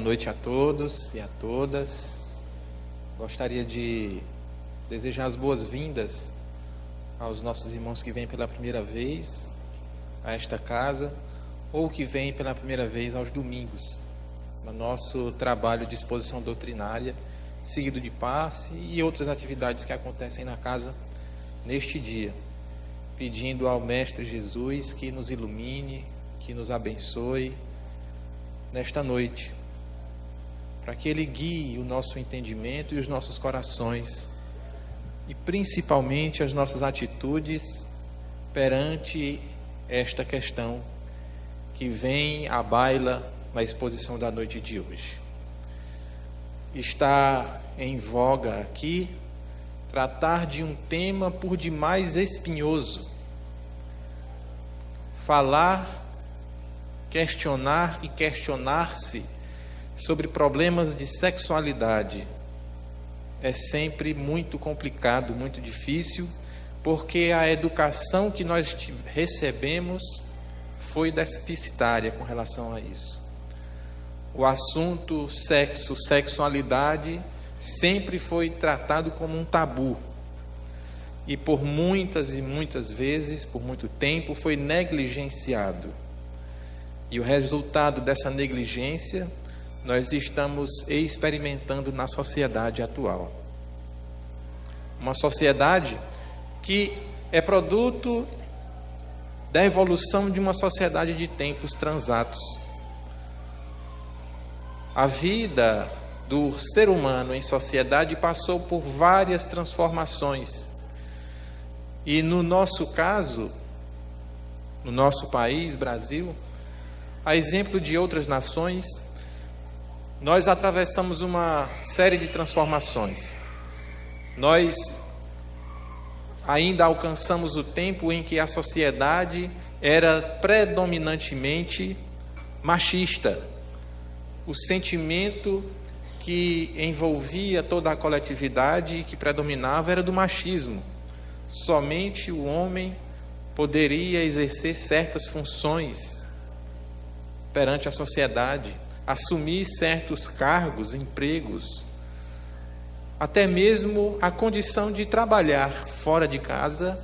noite a todos e a todas. Gostaria de desejar as boas-vindas aos nossos irmãos que vêm pela primeira vez a esta casa ou que vêm pela primeira vez aos domingos, no nosso trabalho de exposição doutrinária, seguido de passe e outras atividades que acontecem na casa neste dia, pedindo ao Mestre Jesus que nos ilumine, que nos abençoe nesta noite, para que Ele guie o nosso entendimento e os nossos corações, e principalmente as nossas atitudes perante esta questão que vem à baila na exposição da noite de hoje. Está em voga aqui tratar de um tema por demais espinhoso, falar, questionar e questionar-se sobre problemas de sexualidade é sempre muito complicado, muito difícil, porque a educação que nós recebemos foi deficitária com relação a isso. O assunto sexo, sexualidade sempre foi tratado como um tabu e por muitas e muitas vezes, por muito tempo, foi negligenciado. E o resultado dessa negligência nós estamos experimentando na sociedade atual. Uma sociedade que é produto da evolução de uma sociedade de tempos transatos. A vida do ser humano em sociedade passou por várias transformações. E no nosso caso, no nosso país, Brasil, a exemplo de outras nações, nós atravessamos uma série de transformações. Nós ainda alcançamos o tempo em que a sociedade era predominantemente machista. O sentimento que envolvia toda a coletividade e que predominava era do machismo. Somente o homem poderia exercer certas funções perante a sociedade, assumir certos cargos, empregos, até mesmo a condição de trabalhar fora de casa,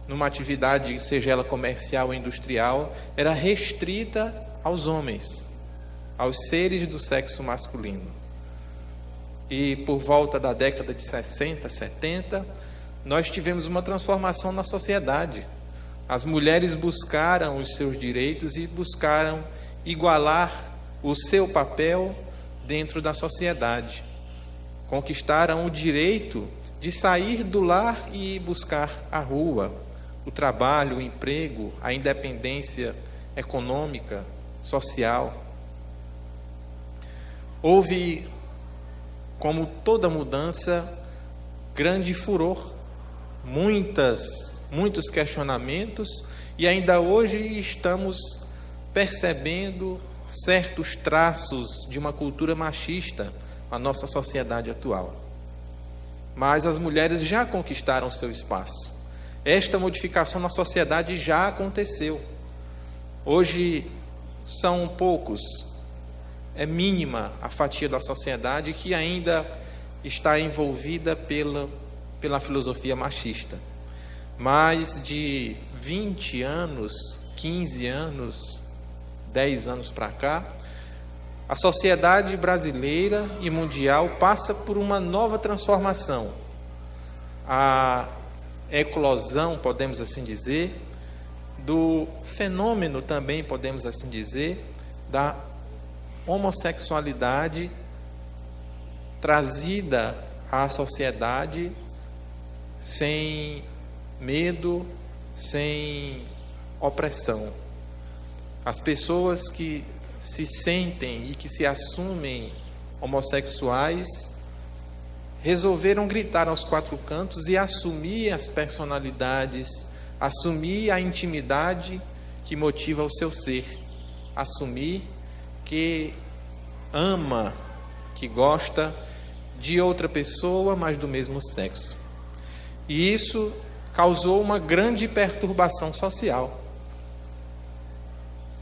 numa atividade, seja ela comercial ou industrial, era restrita aos homens, aos seres do sexo masculino. E por volta da década de 60, 70, nós tivemos uma transformação na sociedade. As mulheres buscaram os seus direitos e buscaram igualar o seu papel dentro da sociedade. Conquistaram o direito de sair do lar e buscar a rua, o trabalho, o emprego, a independência econômica, social. Houve, como toda mudança, grande furor, muitos questionamentos, e ainda hoje estamos percebendo certos traços de uma cultura machista na nossa sociedade atual. Mas as mulheres já conquistaram seu espaço. Esta modificação na sociedade já aconteceu. Hoje são poucos, é mínima a fatia da sociedade que ainda está envolvida pela filosofia machista. Mais de 20 anos, 15 anos, 10 anos para cá, a sociedade brasileira e mundial passa por uma nova transformação. A eclosão, podemos assim dizer, do fenômeno também, podemos assim dizer, da homossexualidade trazida à sociedade sem medo, sem opressão. As pessoas que se sentem e que se assumem homossexuais resolveram gritar aos quatro cantos e assumir as personalidades, assumir a intimidade que motiva o seu ser, assumir que ama, que gosta de outra pessoa, mas do mesmo sexo. E isso causou uma grande perturbação social.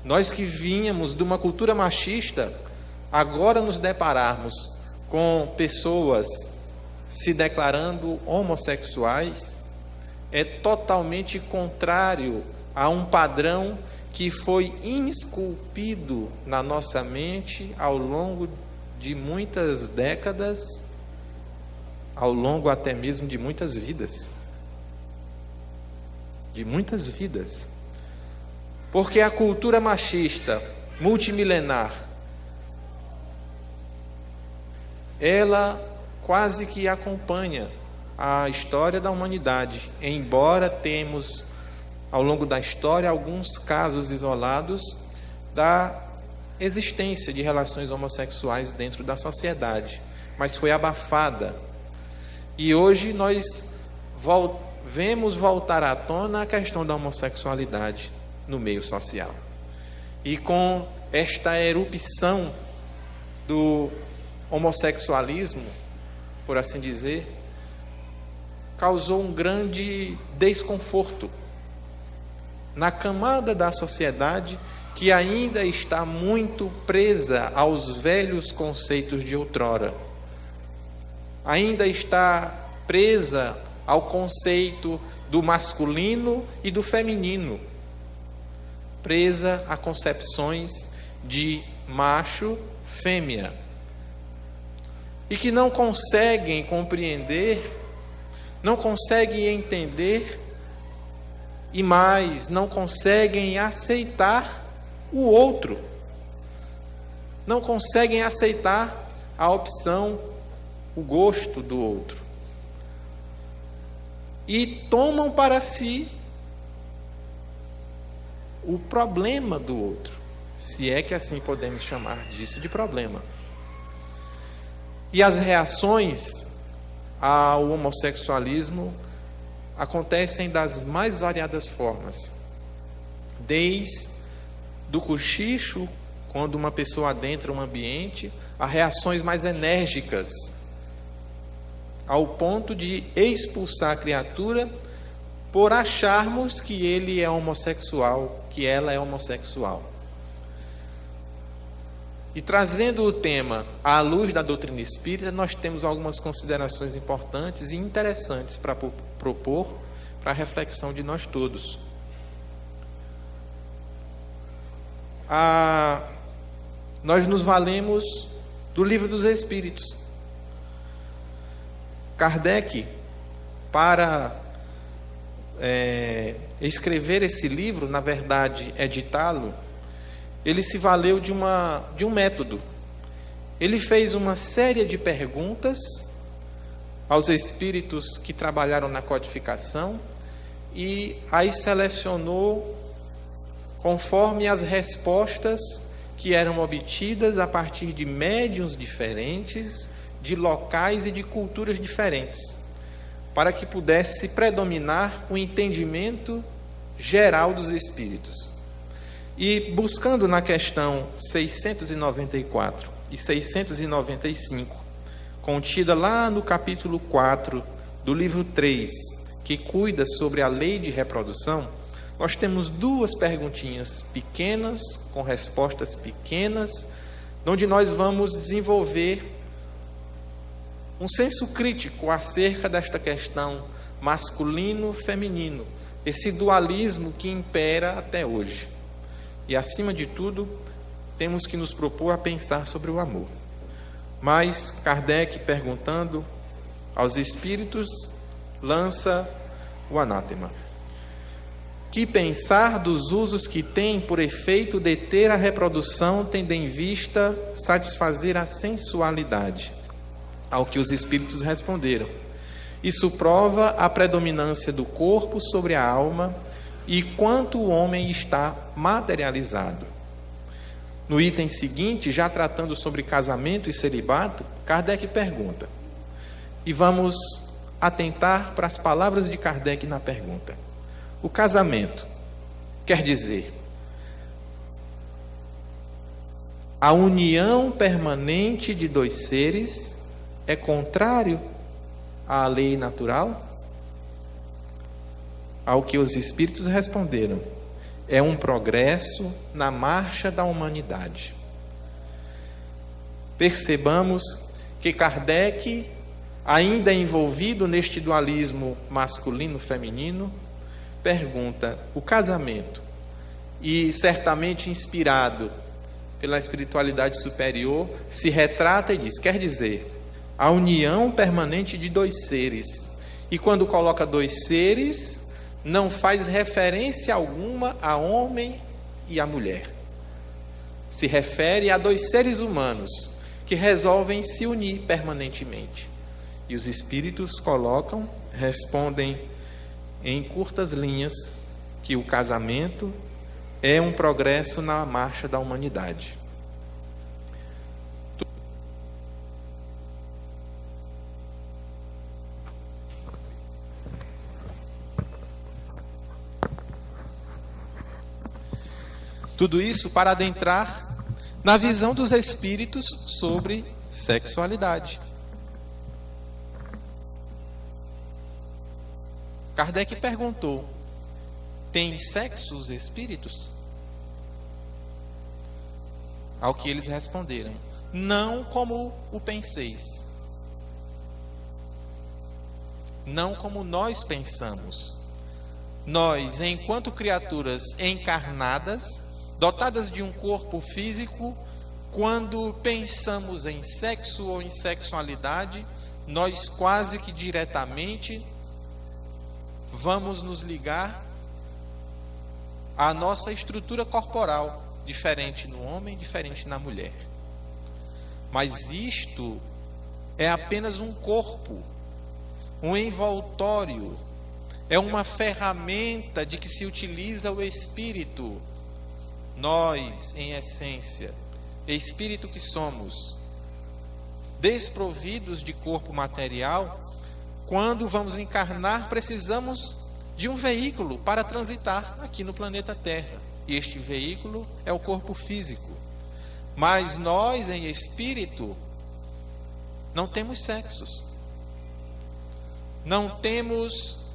Nós que vínhamos de uma cultura machista, agora nos depararmos com pessoas se declarando homossexuais, é totalmente contrário a um padrão que foi esculpido na nossa mente ao longo de muitas décadas, ao longo até mesmo de muitas vidas. De muitas vidas. Porque a cultura machista, multimilenar, ela quase que acompanha a história da humanidade, embora temos ao longo da história alguns casos isolados da existência de relações homossexuais dentro da sociedade, mas foi abafada. E hoje nós vemos voltar à tona a questão da homossexualidade no meio social. E com esta erupção do homossexualismo, por assim dizer, causou um grande desconforto na camada da sociedade que ainda está muito presa aos velhos conceitos de outrora. Ainda está presa ao conceito do masculino e do feminino, presa a concepções de macho, fêmea, e que não conseguem compreender, não conseguem entender e mais, não conseguem aceitar o outro, não conseguem aceitar a opção, o gosto do outro, e tomam para si o problema do outro, se é que assim podemos chamar disso de problema. E as reações ao homossexualismo acontecem das mais variadas formas, desde do cochicho, quando uma pessoa adentra um ambiente, a reações mais enérgicas, ao ponto de expulsar a criatura por acharmos que ele é homossexual, que ela é homossexual. E trazendo o tema à luz da doutrina espírita, nós temos algumas considerações importantes e interessantes para propor para a reflexão de nós todos. Nós nos valemos do Livro dos Espíritos. Kardec, para escrever esse livro, na verdade, editá-lo, ele se valeu de um método. Ele fez uma série de perguntas aos espíritos que trabalharam na codificação e aí selecionou conforme as respostas que eram obtidas a partir de médiuns diferentes, de locais e de culturas diferentes, para que pudesse predominar o entendimento geral dos espíritos. E buscando na questão 694 e 695, contida lá no capítulo 4 do livro 3, que cuida sobre a lei de reprodução, nós temos duas perguntinhas pequenas, com respostas pequenas, onde nós vamos desenvolver um senso crítico acerca desta questão masculino-feminino, esse dualismo que impera até hoje. E, acima de tudo, temos que nos propor a pensar sobre o amor. Mas Kardec, perguntando aos espíritos, lança o anátema. Que pensar dos usos que tem por efeito deter a reprodução, tendo em vista satisfazer a sensualidade? Ao que os espíritos responderam: isso prova a predominância do corpo sobre a alma e quanto o homem está materializado. No item seguinte, já tratando sobre casamento e celibato, Kardec pergunta, e vamos atentar para as palavras de Kardec na pergunta. O casamento quer dizer a união permanente de dois seres é contrário à lei natural? Ao que os espíritos responderam: é um progresso na marcha da humanidade. percebamos que Kardec, ainda envolvido neste dualismo masculino-feminino, pergunta: o casamento, e certamente inspirado pela espiritualidade superior, se retrata e diz, quer dizer, a união permanente de dois seres. E quando coloca dois seres, não faz referência alguma a homem e a mulher. Se refere a dois seres humanos que resolvem se unir permanentemente. E os espíritos respondem em curtas linhas que o casamento é um progresso na marcha da humanidade. Tudo isso para adentrar na visão dos espíritos sobre sexualidade. Kardec perguntou: tem sexo os espíritos? Ao que eles responderam: não como o penseis. Não como nós pensamos. Nós, enquanto criaturas encarnadas, dotadas de um corpo físico, quando pensamos em sexo ou em sexualidade, nós quase que diretamente vamos nos ligar à nossa estrutura corporal, diferente no homem, diferente na mulher. Mas isto é apenas um corpo, um envoltório, é uma ferramenta de que se utiliza o espírito. Nós, em essência, espírito que somos, desprovidos de corpo material, quando vamos encarnar, precisamos de um veículo para transitar aqui no planeta Terra. E este veículo é o corpo físico. Mas nós, em espírito, não temos sexos. Não temos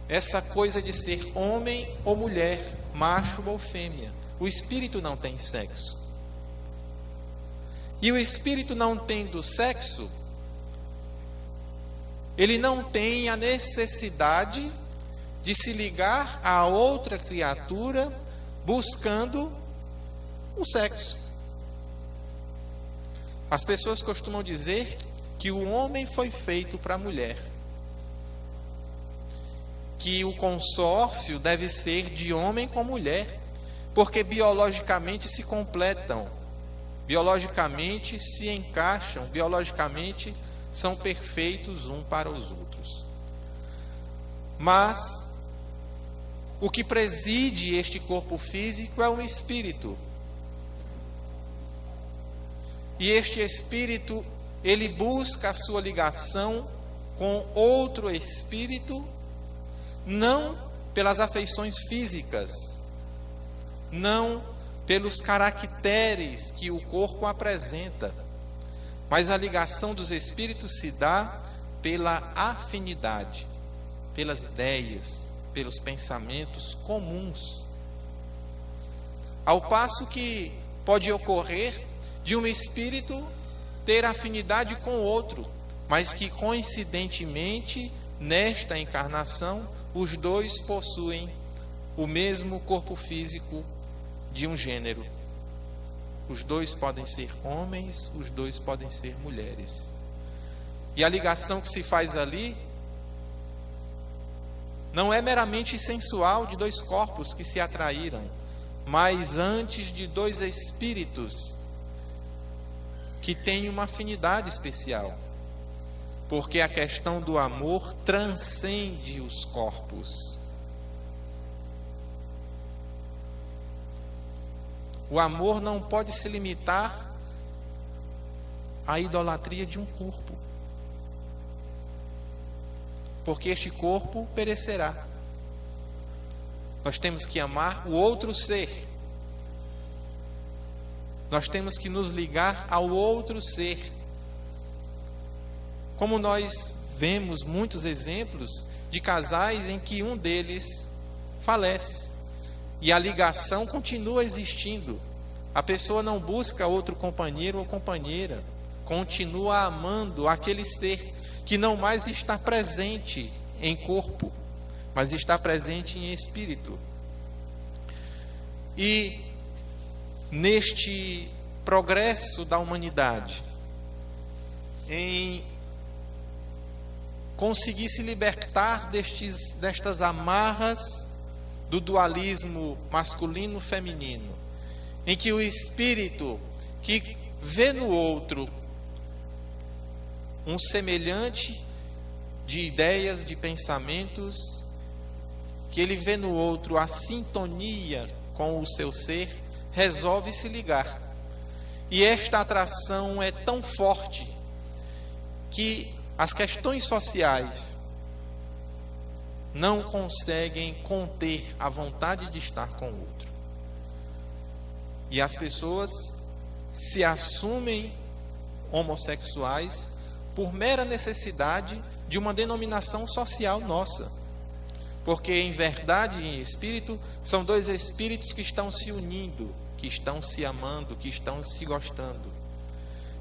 essa coisa de ser homem ou mulher, macho ou fêmea. O espírito não tem sexo. E o espírito não tendo sexo, ele não tem a necessidade de se ligar a outra criatura buscando o sexo. As pessoas costumam dizer que o homem foi feito para a mulher, que o consórcio deve ser de homem com mulher, porque biologicamente se completam, biologicamente se encaixam, biologicamente são perfeitos um para os outros. Mas o que preside este corpo físico é um espírito. E este espírito, ele busca a sua ligação com outro espírito, não pelas afeições físicas, não pelos caracteres que o corpo apresenta, mas a ligação dos espíritos se dá pela afinidade, pelas ideias, pelos pensamentos comuns. Ao passo que pode ocorrer de um espírito ter afinidade com outro, mas que coincidentemente, nesta encarnação, os dois possuem o mesmo corpo físico de um gênero. Os dois podem ser homens, os dois podem ser mulheres. E a ligação que se faz ali não é meramente sensual de dois corpos que se atraíram, mas antes de dois espíritos que têm uma afinidade especial. Porque a questão do amor transcende os corpos. O amor não pode se limitar à idolatria de um corpo, porque este corpo perecerá. Nós temos que amar o outro ser. Nós temos que nos ligar ao outro ser. Como nós vemos muitos exemplos de casais em que um deles falece e a ligação continua existindo, A pessoa não busca outro companheiro ou companheira, continua amando aquele ser que não mais está presente em corpo, mas está presente em espírito. E neste progresso da humanidade, em conseguir se libertar destas amarras do dualismo masculino-feminino, em que o espírito que vê no outro um semelhante de ideias, de pensamentos, que ele vê no outro a sintonia com o seu ser, resolve se ligar. E esta atração é tão forte que as questões sociais não conseguem conter a vontade de estar com o outro. E as pessoas se assumem homossexuais por mera necessidade de uma denominação social nossa. Porque em verdade e em espírito são dois espíritos que estão se unindo, que estão se amando, que estão se gostando,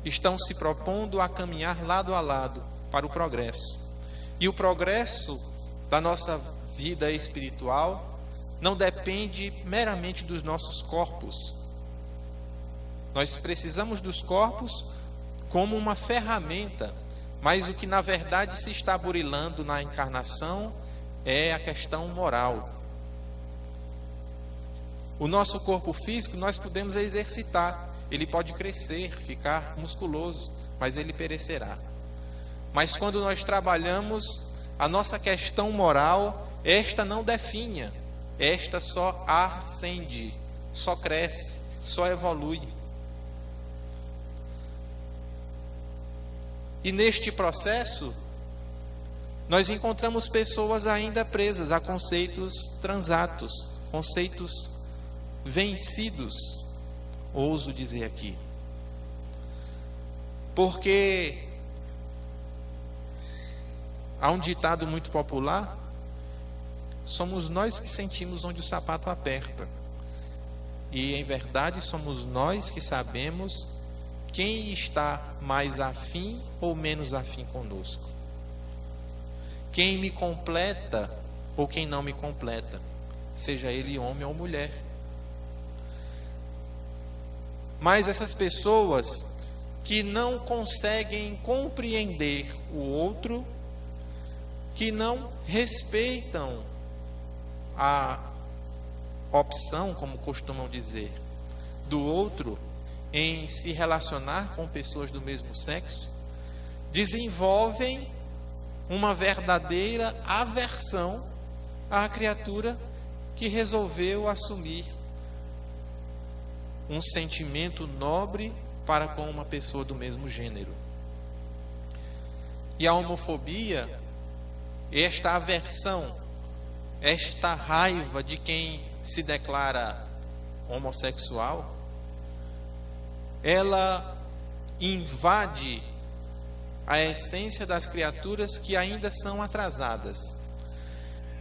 estão se propondo a caminhar lado a lado para o progresso. E o progresso da nossa vida espiritual não depende meramente dos nossos corpos. Nós precisamos dos corpos como uma ferramenta, mas o que na verdade se está burilando na encarnação é a questão moral. O nosso corpo físico nós podemos exercitar, ele pode crescer, ficar musculoso, mas ele perecerá. Mas quando nós trabalhamos a nossa questão moral, esta não definha, esta só ascende, só cresce, só evolui. E neste processo, nós encontramos pessoas ainda presas a conceitos transatos, conceitos vencidos, ouso dizer aqui. Porque há um ditado muito popular: somos nós que sentimos onde o sapato aperta. E em verdade somos nós que sabemos quem está mais afim ou menos afim conosco. Quem me completa ou quem não me completa, seja ele homem ou mulher. Mas essas pessoas que não conseguem compreender o outro, que não respeitam a opção, como costumam dizer, do outro em se relacionar com pessoas do mesmo sexo, desenvolvem uma verdadeira aversão à criatura que resolveu assumir um sentimento nobre para com uma pessoa do mesmo gênero. E a homofobia, esta aversão, esta raiva de quem se declara homossexual, ela invade a essência das criaturas que ainda são atrasadas.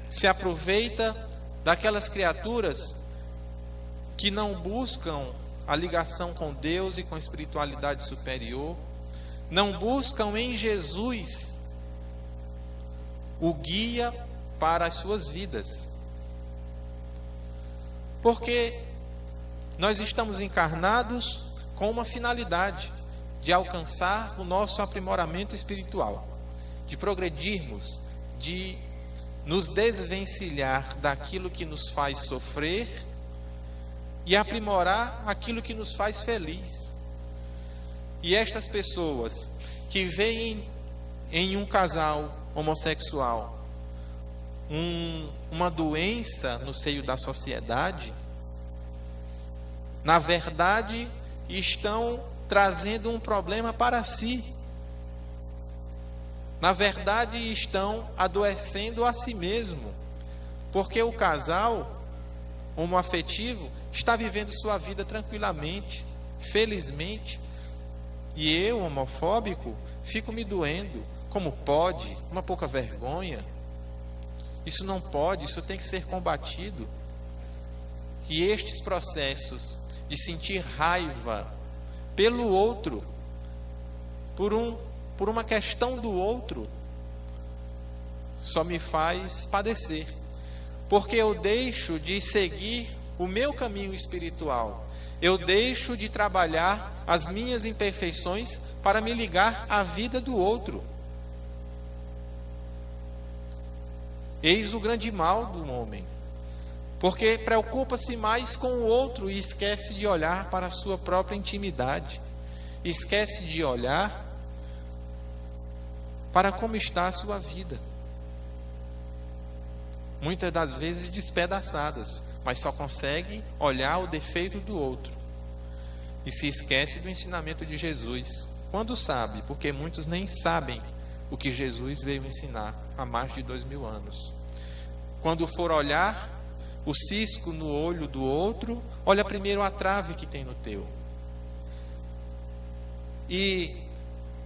Se aproveita daquelas criaturas que não buscam a ligação com Deus e com a espiritualidade superior, não buscam em Jesus o guia para as suas vidas. Porque nós estamos encarnados com uma finalidade de alcançar o nosso aprimoramento espiritual, de progredirmos, de nos desvencilhar daquilo que nos faz sofrer e aprimorar aquilo que nos faz feliz. E estas pessoas que veem em um casal homossexual uma doença no seio da sociedade, na verdade estão trazendo um problema para si. Na verdade estão adoecendo a si mesmo, porque o casal homoafetivo está vivendo sua vida tranquilamente, felizmente, e eu, homofóbico, fico me doendo. Como pode? Uma pouca vergonha. Isso não pode, isso tem que ser combatido. E estes processos de sentir raiva pelo outro, por uma questão do outro, só me faz padecer. Porque eu deixo de seguir o meu caminho espiritual. Eu deixo de trabalhar as minhas imperfeições para me ligar à vida do outro. Eis o grande mal do homem, porque preocupa-se mais com o outro e esquece de olhar para a sua própria intimidade, esquece de olhar para como está a sua vida. Muitas das vezes despedaçadas, mas só consegue olhar o defeito do outro e se esquece do ensinamento de Jesus. Quando sabe, porque muitos nem sabem o que Jesus veio ensinar há mais de 2000 anos. Quando for olhar o cisco no olho do outro, olha primeiro a trave que tem no teu. E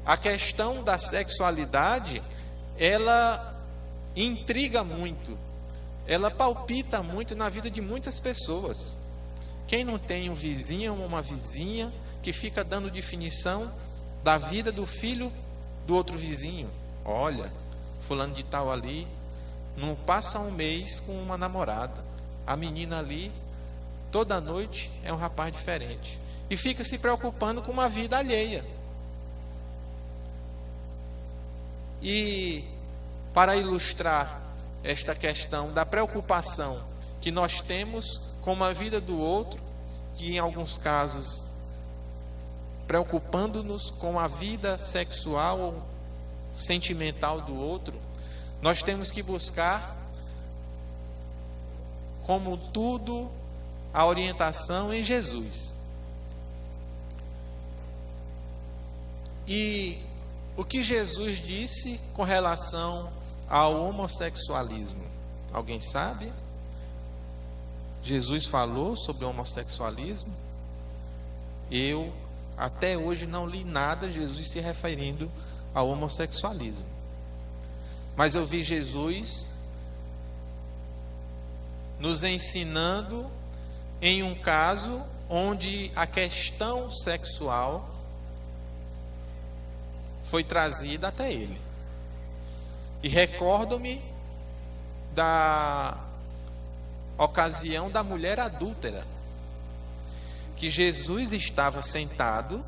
a questão da sexualidade, ela intriga muito, ela palpita muito na vida de muitas pessoas. Quem não tem um vizinho ou uma vizinha que fica dando definição da vida do filho do outro vizinho? Olha, fulano de tal ali não passa um mês com uma namorada. A menina ali, toda noite, é um rapaz diferente. E fica se preocupando com uma vida alheia. E para ilustrar esta questão da preocupação que nós temos com a vida do outro, que em alguns casos preocupando-nos com a vida sexual ou sentimental do outro, nós temos que buscar, como tudo, a orientação em Jesus. E o que Jesus disse com relação ao homossexualismo? Alguém sabe? Jesus falou sobre o homossexualismo? Eu até hoje não li nada Jesus se referindo ao homossexualismo. Mas eu vi Jesus nos ensinando em um caso onde a questão sexual foi trazida até ele. E recordo-me da ocasião da mulher adúltera, que Jesus estava sentado,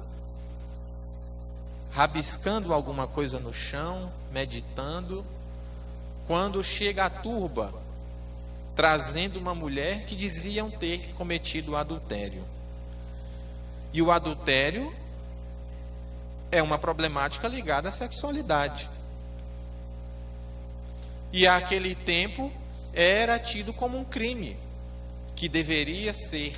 rabiscando alguma coisa no chão, meditando, quando chega a turba, trazendo uma mulher que diziam ter cometido adultério. E o adultério é uma problemática ligada à sexualidade. E àquele tempo era tido como um crime que deveria ser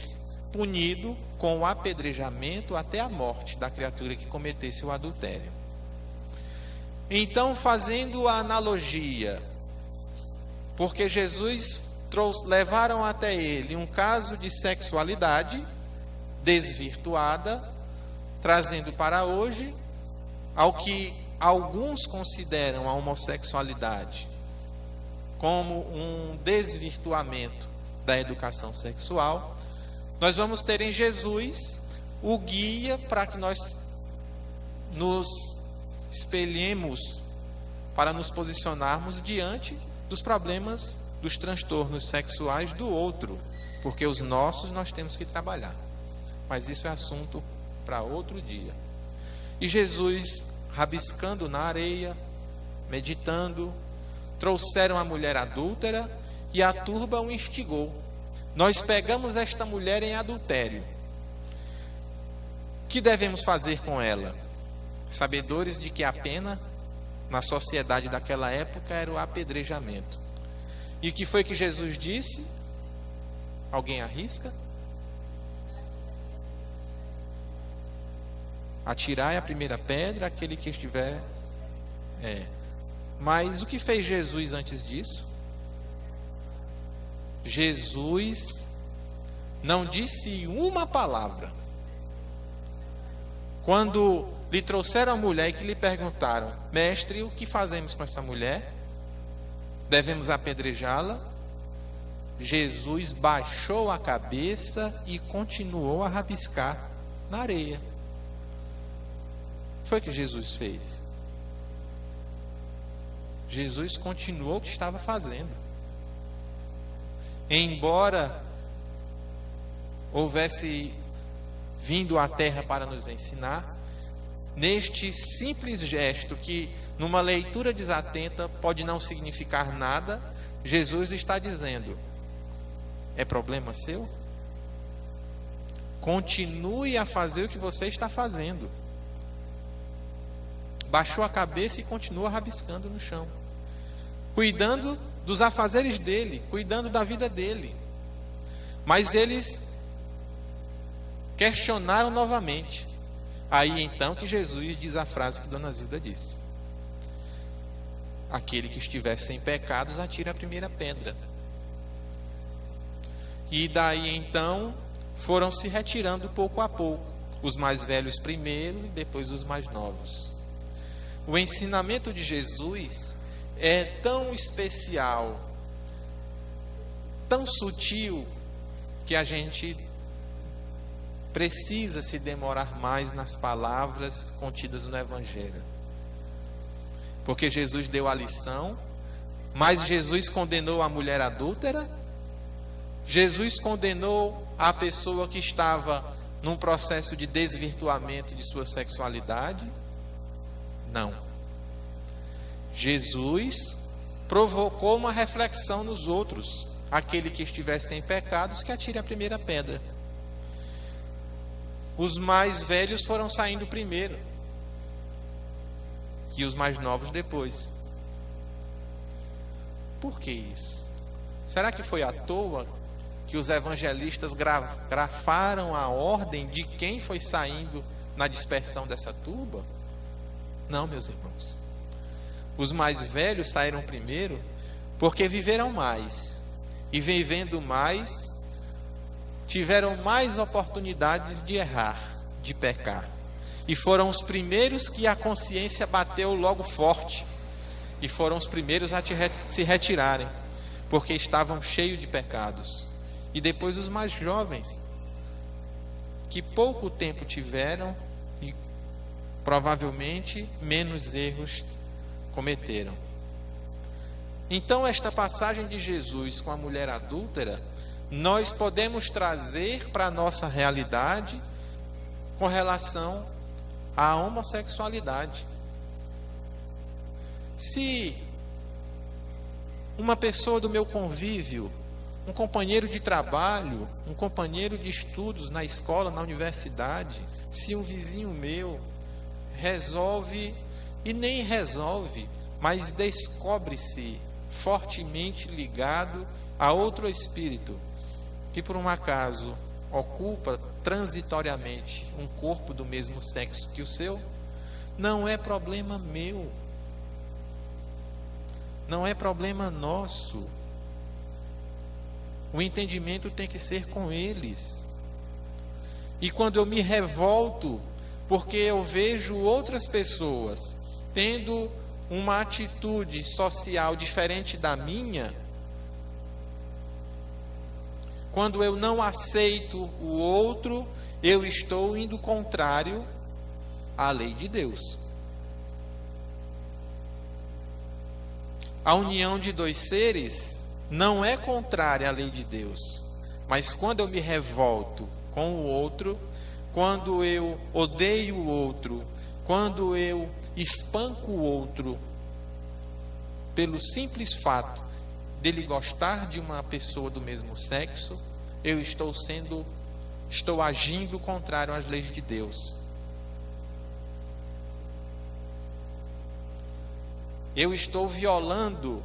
punido com o apedrejamento até a morte da criatura que cometesse o adultério. Então, fazendo a analogia, porque levaram até ele um caso de sexualidade desvirtuada, trazendo para hoje ao que alguns consideram a homossexualidade como um desvirtuamento da educação sexual. Nós vamos ter em Jesus o guia para que nós nos espelhemos, para nos posicionarmos diante dos problemas, dos transtornos sexuais do outro, porque os nossos nós temos que trabalhar. Mas isso é assunto para outro dia. E Jesus, rabiscando na areia, meditando, trouxeram a mulher adúltera e a turba o instigou. Nós pegamos esta mulher em adultério. O que devemos fazer com ela? Sabedores de que a pena na sociedade daquela época era o apedrejamento. E o que foi que Jesus disse? Alguém arrisca? Atirai a primeira pedra, aquele que estiver... Mas o que fez Jesus antes disso? Jesus não disse uma palavra. Quando lhe trouxeram a mulher e que lhe perguntaram: mestre, o que fazemos com essa mulher? Devemos apedrejá-la? Jesus baixou a cabeça e continuou a rabiscar na areia. Foi o que Jesus fez. Jesus continuou o que estava fazendo. Embora houvesse vindo à terra para nos ensinar, neste simples gesto que numa leitura desatenta pode não significar nada, Jesus está dizendo: é problema seu? Continue a fazer o que você está fazendo. Baixou a cabeça e continua rabiscando no chão, cuidando dos afazeres dele, cuidando da vida dele. Mas eles questionaram novamente. Aí então que Jesus diz a frase que Dona Zilda disse: aquele que estiver sem pecados, atire a primeira pedra. E daí então foram se retirando pouco a pouco, os mais velhos primeiro e depois os mais novos. O ensinamento de Jesus é tão especial, tão sutil, que a gente precisa se demorar mais nas palavras contidas no Evangelho. Porque Jesus deu a lição, mas Jesus condenou a mulher adúltera, Jesus condenou a pessoa que estava num processo de desvirtuamento de sua sexualidade. Não. Jesus provocou uma reflexão nos outros. Aquele que estiver sem pecados, que atire a primeira pedra. Os mais velhos foram saindo primeiro, e os mais novos depois. Por que isso? Será que foi à toa que os evangelistas grafaram a ordem de quem foi saindo na dispersão dessa turba? Não, meus irmãos. Os mais velhos saíram primeiro porque viveram mais, e vivendo mais, tiveram mais oportunidades de errar, de pecar. E foram os primeiros que a consciência bateu logo forte. E foram os primeiros a se retirarem, porque estavam cheios de pecados. E depois os mais jovens, que pouco tempo tiveram e provavelmente menos erros cometeram. Então, esta passagem de Jesus com a mulher adúltera, nós podemos trazer para a nossa realidade com relação à homossexualidade. Se uma pessoa do meu convívio, um companheiro de trabalho, um companheiro de estudos na escola, na universidade, se um vizinho meu resolve, e nem resolve, mas descobre-se fortemente ligado a outro espírito, que por um acaso ocupa transitoriamente um corpo do mesmo sexo que o seu, não é problema meu, não é problema nosso. O entendimento tem que ser com eles. E quando eu me revolto porque eu vejo outras pessoas tendo uma atitude social diferente da minha, quando eu não aceito o outro, eu estou indo contrário à lei de Deus. A união de dois seres não é contrária à lei de Deus, mas quando eu me revolto com o outro, quando eu odeio o outro, quando eu espanco o outro, pelo simples fato dele gostar de uma pessoa do mesmo sexo, eu estou agindo contrário às leis de Deus. Eu estou violando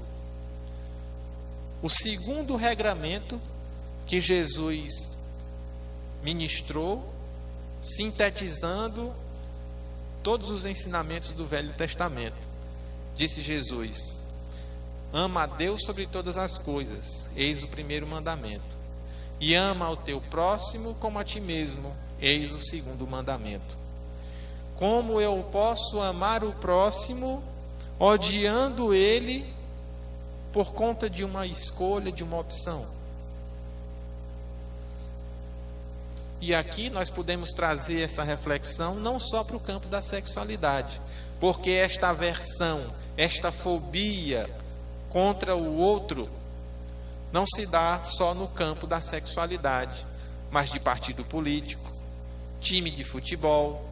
o segundo regramento que Jesus ministrou, sintetizando todos os ensinamentos do Velho Testamento. Disse Jesus: ama a Deus sobre todas as coisas, eis o primeiro mandamento. E ama ao teu próximo como a ti mesmo, eis o segundo mandamento. Como eu posso amar o próximo odiando ele por conta de uma escolha, de uma opção? E aqui nós podemos trazer essa reflexão não só para o campo da sexualidade, porque esta aversão, esta fobia contra o outro não se dá só no campo da sexualidade, mas de partido político, time de futebol,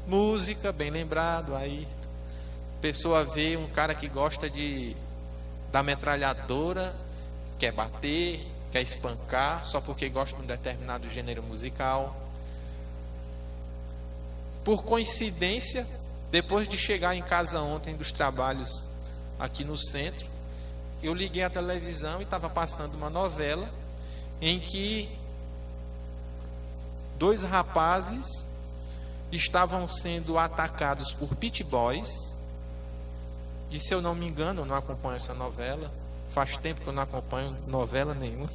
música, bem lembrado, aí pessoa vê um cara que gosta da metralhadora, quer bater, quer espancar, só porque gosta de um determinado gênero musical. Por coincidência, depois de chegar em casa ontem dos trabalhos aqui no centro, eu liguei a televisão e estava passando uma novela em que 2 rapazes estavam sendo atacados por pit boys. E se eu não me engano, eu não acompanho essa novela, faz tempo que eu não acompanho novela nenhuma.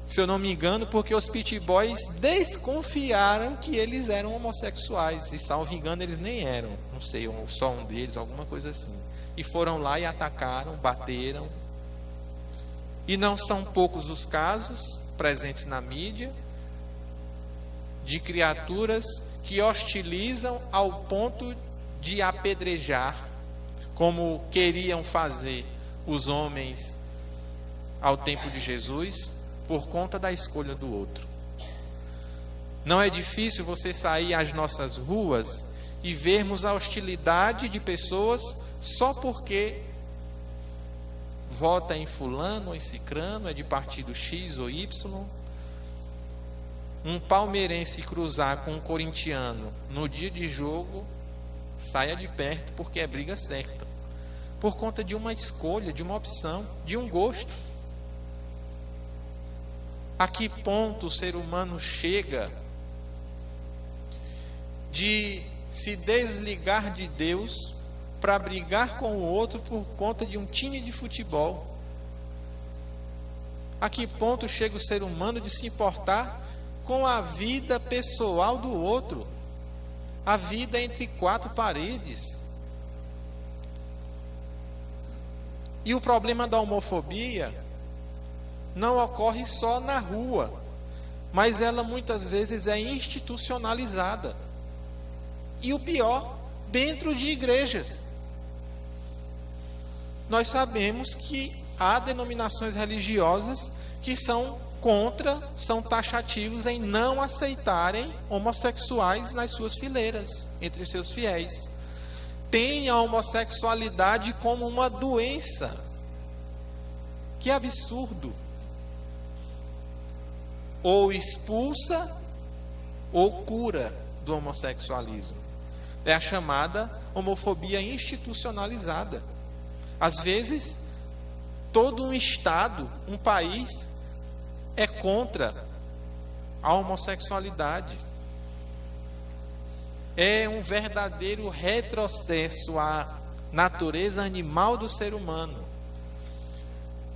Se eu não me engano, porque os pit boys desconfiaram que eles eram homossexuais, e salvo engano eles nem eram, não sei, só um deles, alguma coisa assim. E foram lá e atacaram, bateram. E não são poucos os casos presentes na mídia de criaturas que hostilizam ao ponto de apedrejar, como queriam fazer os homens ao tempo de Jesus, por conta da escolha do outro. Não é difícil você sair às nossas ruas e vermos a hostilidade de pessoas só porque vota em fulano ou em cicrano, é de partido X ou Y. Um palmeirense cruzar com um corintiano no dia de jogo, saia de perto, porque é briga certa, por conta de uma escolha, de uma opção, de um gosto. A que ponto o ser humano chega de se desligar de Deus para brigar com o outro por conta de um time de futebol? A que ponto chega o ser humano de se importar com a vida pessoal do outro, a vida entre 4 paredes? E o problema da homofobia não ocorre só na rua, mas ela muitas vezes é institucionalizada. E o pior, dentro de igrejas. Nós sabemos que há denominações religiosas que são taxativos em não aceitarem homossexuais nas suas fileiras, entre seus fiéis. Tem a homossexualidade como uma doença. Que absurdo! Ou expulsa ou cura do homossexualismo. É a chamada homofobia institucionalizada. Às vezes, todo um estado, um país, é contra a homossexualidade. É um verdadeiro retrocesso à natureza animal do ser humano.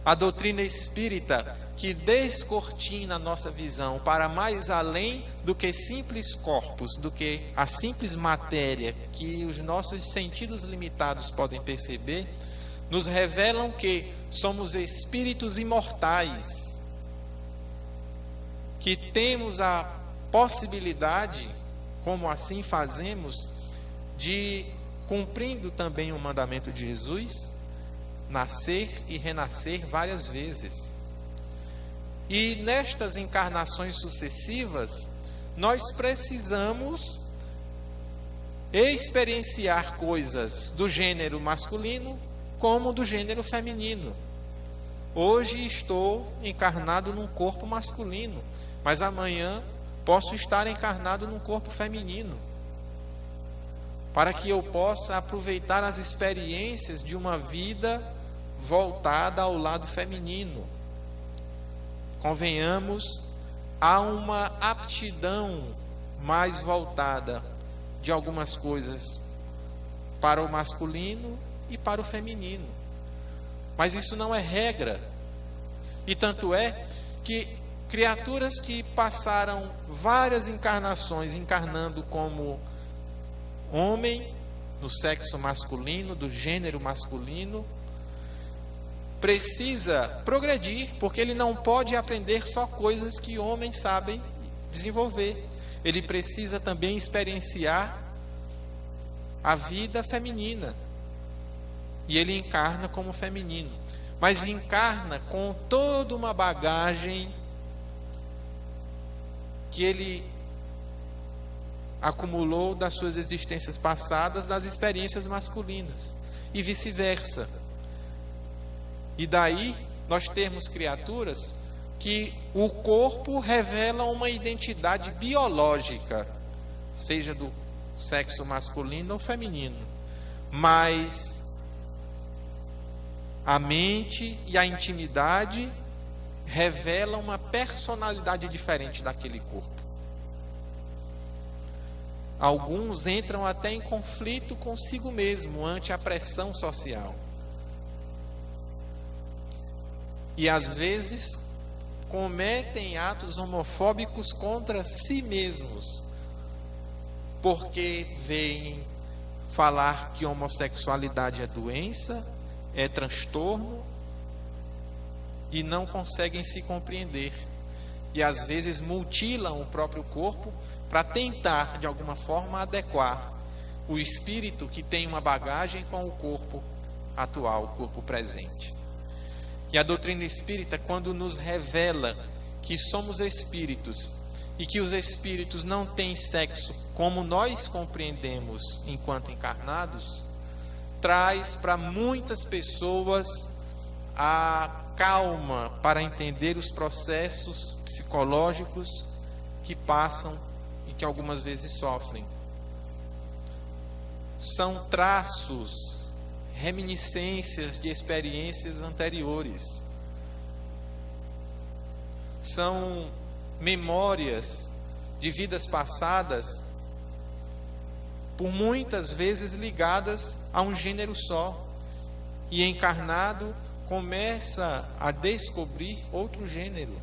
A doutrina espírita, que descortina a nossa visão para mais além do que simples corpos, do que a simples matéria que os nossos sentidos limitados podem perceber, nos revelam que somos espíritos imortais, que temos a possibilidade, como assim fazemos, de, cumprindo também o mandamento de Jesus, nascer e renascer várias vezes. E nestas encarnações sucessivas, nós precisamos experienciar coisas do gênero masculino como do gênero feminino. Hoje estou encarnado num corpo masculino, mas amanhã posso estar encarnado num corpo feminino, para que eu possa aproveitar as experiências de uma vida voltada ao lado feminino. Convenhamos, há uma aptidão mais voltada de algumas coisas para o masculino e para o feminino. Mas isso não é regra. E tanto é que criaturas que passaram várias encarnações encarnando como homem, no sexo masculino, do gênero masculino, precisa progredir, porque ele não pode aprender só coisas que homens sabem desenvolver. Ele precisa também experienciar a vida feminina. E ele encarna como feminino, mas encarna com toda uma bagagem que ele acumulou das suas existências passadas, das experiências masculinas, e vice-versa. E daí nós temos criaturas que o corpo revela uma identidade biológica, seja do sexo masculino ou feminino, mas a mente e a intimidade revelam uma personalidade diferente daquele corpo. Alguns entram até em conflito consigo mesmo ante a pressão social. E às vezes cometem atos homofóbicos contra si mesmos, porque veem falar que homossexualidade é doença, é transtorno, e não conseguem se compreender. E às vezes mutilam o próprio corpo para tentar, de alguma forma, adequar o espírito que tem uma bagagem com o corpo atual, o corpo presente. E a doutrina espírita, quando nos revela que somos espíritos e que os espíritos não têm sexo como nós compreendemos enquanto encarnados, traz para muitas pessoas a calma para entender os processos psicológicos que passam e que algumas vezes sofrem. São traços, reminiscências de experiências anteriores. São memórias de vidas passadas, por muitas vezes ligadas a um gênero só, e encarnado começa a descobrir outro gênero.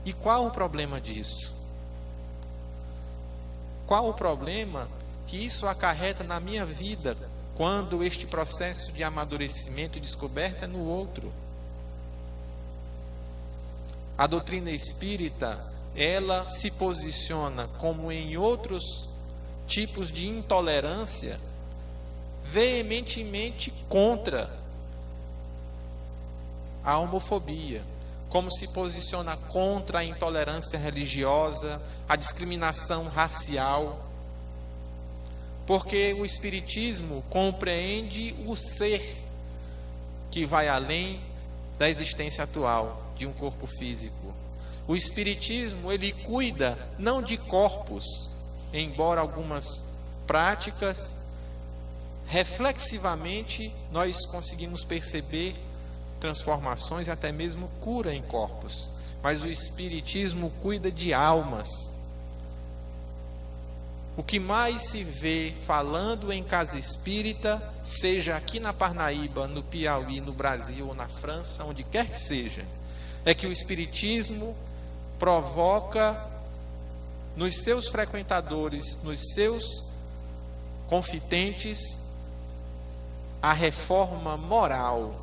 E qual o problema disso? Qual o problema que isso acarreta na minha vida, quando este processo de amadurecimento e descoberta é no outro? A doutrina espírita, ela se posiciona como em outros tipos de intolerância, veementemente contra a homofobia, como se posiciona contra a intolerância religiosa, a discriminação racial, porque o espiritismo compreende o ser que vai além da existência atual de um corpo físico. O espiritismo, ele cuida não de corpos, embora algumas práticas, reflexivamente, nós conseguimos perceber transformações e até mesmo cura em corpos. Mas o espiritismo cuida de almas. O que mais se vê falando em casa espírita, seja aqui na Parnaíba, no Piauí, no Brasil ou na França, onde quer que seja, é que o espiritismo provoca nos seus frequentadores, nos seus confidentes, a reforma moral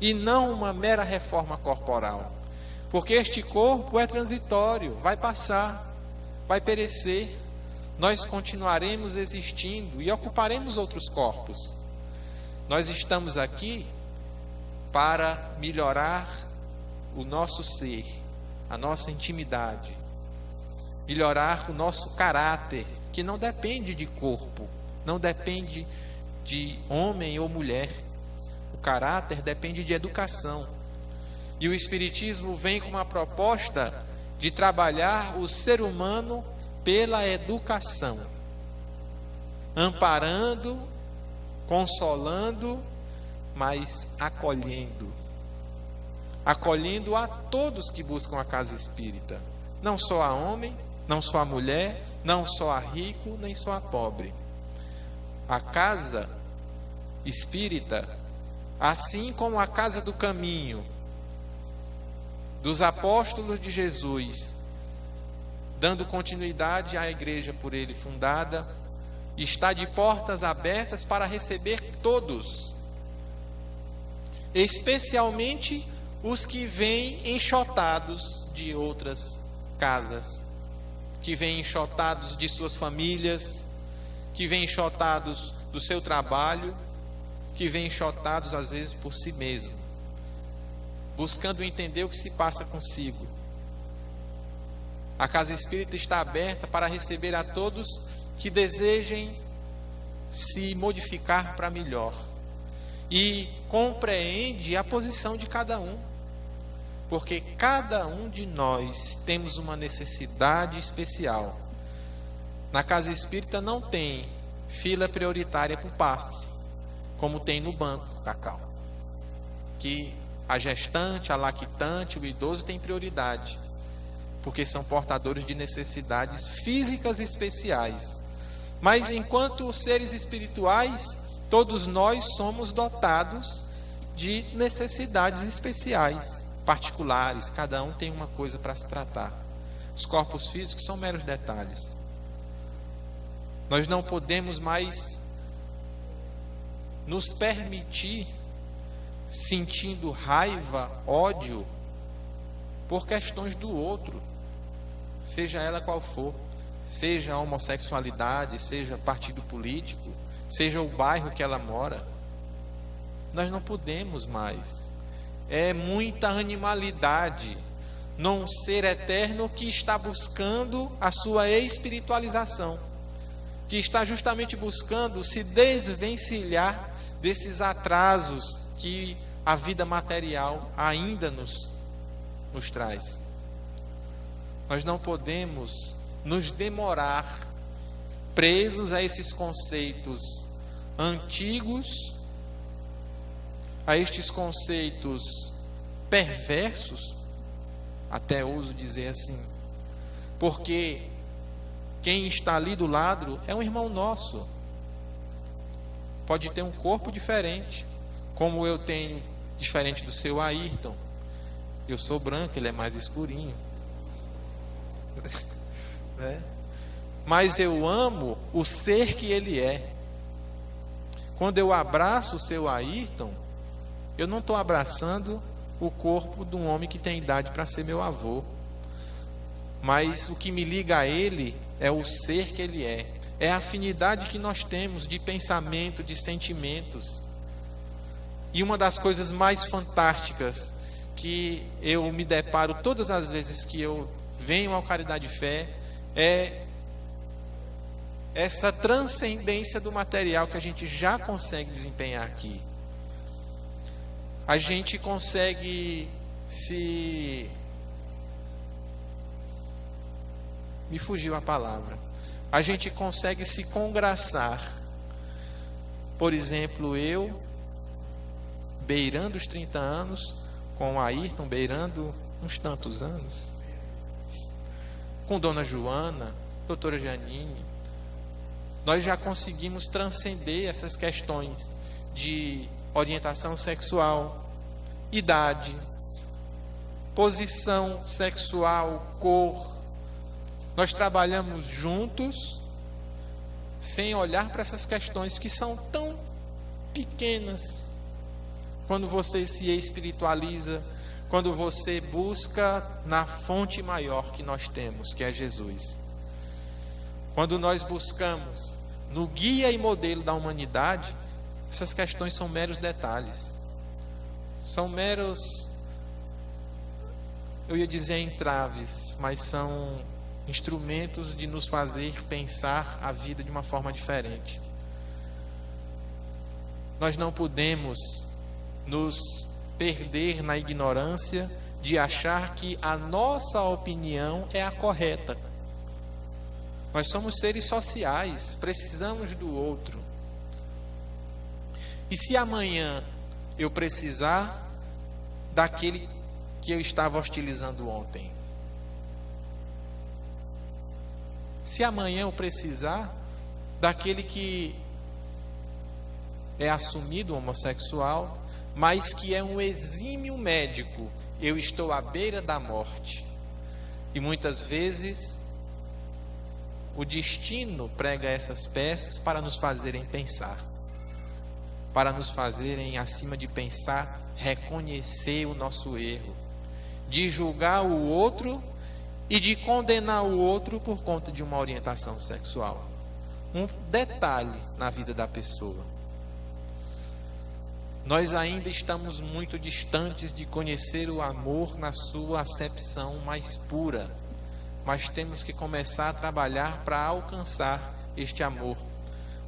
e não uma mera reforma corporal, porque este corpo é transitório, vai passar, vai perecer. Nós continuaremos existindo e ocuparemos outros corpos. Nós estamos aqui para melhorar o nosso ser, a nossa intimidade, melhorar o nosso caráter, que não depende de corpo, não depende de homem ou mulher. O caráter depende de educação. E o Espiritismo vem com uma proposta de trabalhar o ser humano pela educação, amparando, consolando, mas acolhendo a todos que buscam a casa espírita, não só a homem, não só a mulher, não só a rico, nem só a pobre. A casa espírita, assim como a casa do caminho dos apóstolos de Jesus, dando continuidade à igreja por ele fundada, está de portas abertas para receber todos. especialmente os que vêm enxotados de outras casas, que vêm enxotados de suas famílias, que vêm enxotados do seu trabalho, que vêm enxotados às vezes por si mesmo, buscando entender o que se passa consigo. A casa espírita está aberta para receber a todos que desejem se modificar para melhor, e compreende a posição de cada um, porque cada um de nós temos uma necessidade especial. Na casa espírita não tem fila prioritária para o passe, como tem no banco, Cacau, que a gestante, a lactante, o idoso tem prioridade, porque são portadores de necessidades físicas especiais. Mas enquanto seres espirituais, todos nós somos dotados de necessidades especiais, particulares. Cada um tem uma coisa para se tratar. Os corpos físicos são meros detalhes. Nós não podemos mais nos permitir sentindo raiva, ódio por questões do outro, seja ela qual for, seja a homossexualidade, seja partido político, seja o bairro que ela mora. Nós não podemos mais. É muita animalidade num ser eterno que está buscando a sua espiritualização, que está justamente buscando se desvencilhar desses atrasos que a vida material ainda nos traz. Nós não podemos nos demorar presos a esses conceitos antigos, a estes conceitos perversos, até ouso dizer assim, porque quem está ali do lado é um irmão nosso, pode ter um corpo diferente, como eu tenho, diferente do seu Ayrton. Eu sou branco, ele é mais escurinho. Mas eu amo o ser que ele é. Quando eu abraço o seu Ayrton, eu não estou abraçando o corpo de um homem que tem idade para ser meu avô, mas o que me liga a ele é o ser que ele é a afinidade que nós temos de pensamento, de sentimentos. E uma das coisas mais fantásticas que eu me deparo todas as vezes que eu venho ao Caridade e Fé é essa transcendência do material que a gente já consegue desempenhar aqui. A gente consegue me fugiu a palavra. A gente consegue se congraçar. Por exemplo, eu beirando os 30 anos, com o Ayrton beirando uns tantos anos, com Dona Joana, Doutora Janine, nós já conseguimos transcender essas questões de orientação sexual, idade, posição sexual, cor. Nós trabalhamos juntos, sem olhar para essas questões que são tão pequenas. Quando você se espiritualiza, quando você busca na fonte maior que nós temos, que é Jesus. Quando nós buscamos no guia e modelo da humanidade, essas questões são meros detalhes. São meros, eu ia dizer entraves, mas são instrumentos de nos fazer pensar a vida de uma forma diferente. Nós não podemos nos perder na ignorância de achar que a nossa opinião é a correta. Nós somos seres sociais, precisamos do outro. E se amanhã eu precisar daquele que eu estava hostilizando ontem? Se amanhã eu precisar daquele que é assumido homossexual, mas que é um exímio médico, eu estou à beira da morte. E muitas vezes o destino prega essas peças para nos fazerem pensar. para nos fazerem, acima de pensar, reconhecer o nosso erro, de julgar o outro e de condenar o outro por conta de uma orientação sexual. Um detalhe na vida da pessoa. Nós ainda estamos muito distantes de conhecer o amor na sua acepção mais pura, mas temos que começar a trabalhar para alcançar este amor,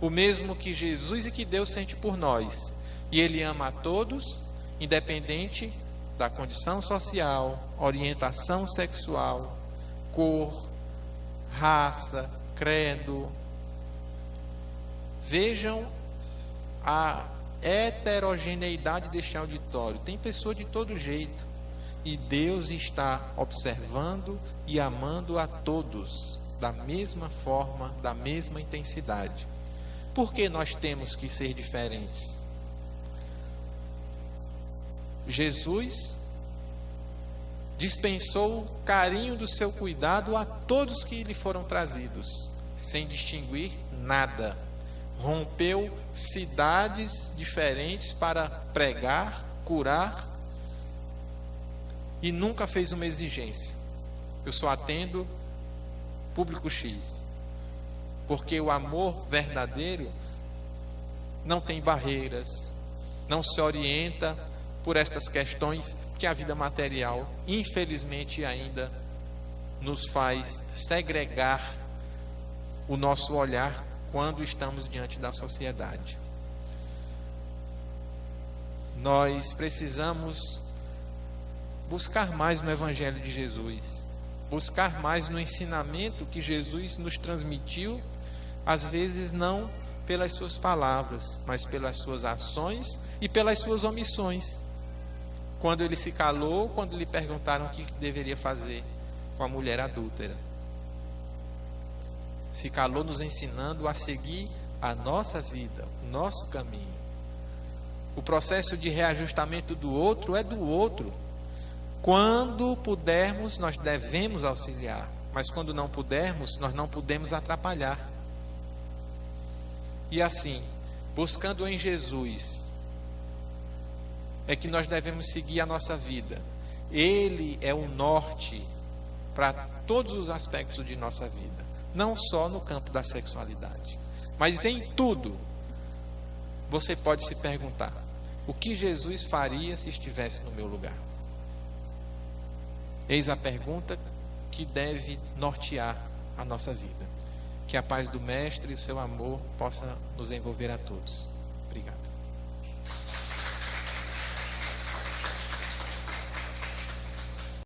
o mesmo que Jesus e que Deus sente por nós. E Ele ama a todos, independente da condição social, orientação sexual, cor, raça, credo. Vejam a heterogeneidade deste auditório. Tem pessoa de todo jeito. E Deus está observando e amando a todos da mesma forma, da mesma intensidade. Por que nós temos que ser diferentes? Jesus dispensou o carinho do seu cuidado a todos que lhe foram trazidos, sem distinguir nada. Rompeu cidades diferentes para pregar, curar, e nunca fez uma exigência. Eu só atendo público X. Porque o amor verdadeiro não tem barreiras, não se orienta por estas questões que a vida material, infelizmente, ainda nos faz segregar o nosso olhar quando estamos diante da sociedade. Nós precisamos buscar mais no Evangelho de Jesus, buscar mais no ensinamento que Jesus nos transmitiu, às vezes não pelas suas palavras, mas pelas suas ações e pelas suas omissões. Quando ele se calou, quando lhe perguntaram o que deveria fazer com a mulher adúltera. Se calou nos ensinando a seguir a nossa vida, o nosso caminho. O processo de reajustamento do outro é do outro. Quando pudermos, nós devemos auxiliar, mas quando não pudermos, nós não podemos atrapalhar. E assim, buscando em Jesus, é que nós devemos seguir a nossa vida. Ele é o norte para todos os aspectos de nossa vida, não só no campo da sexualidade, mas em tudo. Você pode se perguntar: o que Jesus faria se estivesse no meu lugar? Eis a pergunta que deve nortear a nossa vida. Que a paz do Mestre e o seu amor possa nos envolver a todos. Obrigado.